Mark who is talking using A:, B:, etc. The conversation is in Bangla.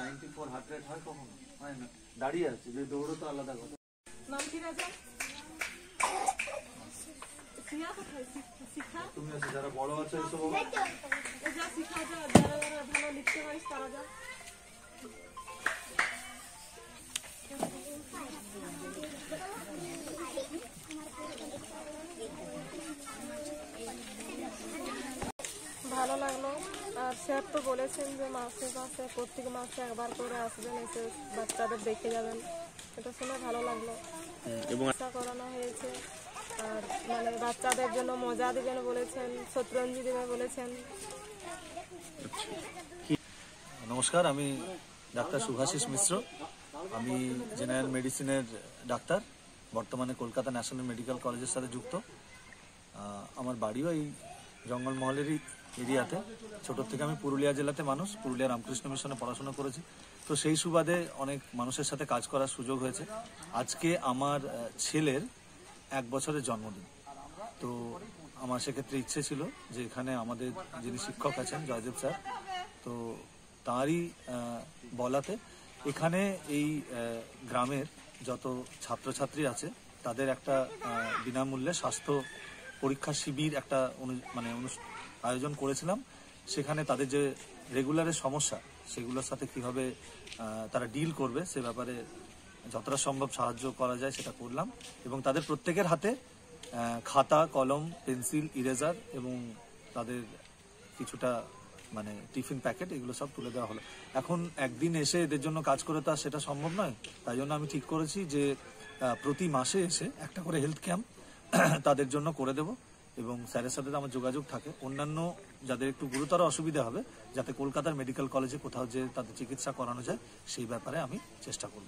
A: 94 হার্ট রেট হয় কখনো হয় না, দাঁড়িয়ে আছে, যে দৌড়ো তো আলাদা কথা।
B: নাম কি রাজা? সিয়া কোথায় শিখা?
A: তুমি আছে যারা বড় আছে এসব
B: যা শিখা, যারা যারা ভালো লিখতে পারিস তারা যা। ভালো লাগলো। আর স্যার তো বলেছেন যে মাসে মাসে প্রত্যেক মাসে একবার করে আসবেন, এসে বাচ্চাদের দেখে যাবেন, এটা শুনে ভালো লাগলো। এবং করানো হয়েছে, আর মানে বাচ্চাদের জন্য মজা দিবেন বলেছেন, শতরঞ্জি দিবেন বলেছেন।
A: নমস্কার, আমি ডাক্তার শুভাশিস মিশ্র। আমি জেনারেল মেডিসিনের ডাক্তার, বর্তমানে কলকাতা ন্যাশনাল মেডিকেল কলেজের সাথে যুক্ত। আমার বাড়িও এই জঙ্গলমহলেরই এরিয়াতে। ছোটোর থেকে আমি পুরুলিয়া জেলাতে মানুষ, পুরুলিয়া রামকৃষ্ণ মিশনে পড়াশোনা করেছি। তো সেই সুবাদে অনেক মানুষের সাথে কাজ করার সুযোগ হয়েছে। আজকে আমার ছেলের 1 বছরের জন্মদিন। তো আমার সেক্ষেত্রে ইচ্ছে ছিল যে এখানে আমাদের যিনি শিক্ষক আছেন জয়দেব স্যার, তো তাঁরই বলাতে এখানে এই গ্রামের যত ছাত্রছাত্রী আছে তাদের একটা বিনামূল্যে স্বাস্থ্য পরীক্ষা শিবির একটা আয়োজন করেছিলাম। সেখানে তাদের যে রেগুলারের সমস্যা সেগুলোর সাথে কিভাবে তারা ডিল করবে সে ব্যাপারে যতটা সম্ভব সাহায্য করা যায় সেটা করলাম। এবং তাদের প্রত্যেকের হাতে খাতা, কলম, পেন্সিল, ইরেজার এবং তাদের কিছুটা টিফিন প্যাকেট, এগুলো সব তুলে দেওয়া হলো। এখন একদিন এসে এদের জন্য কাজ করে তো আর সেটা সম্ভব নয়, তাই জন্য আমি ঠিক করেছি যে প্রতি মাসে এসে একটা করে হেলথ ক্যাম্প তাদের জন্য করে দেব। এবং স্যারের সাথে আমার যোগাযোগ থাকে, অন্যান্য যাদের একটু গুরুতর অসুবিধা হবে যাতে কলকাতার মেডিকেল কলেজে কোথাও যে তাদের চিকিৎসা করানো যায় সেই ব্যাপারে আমি চেষ্টা করব।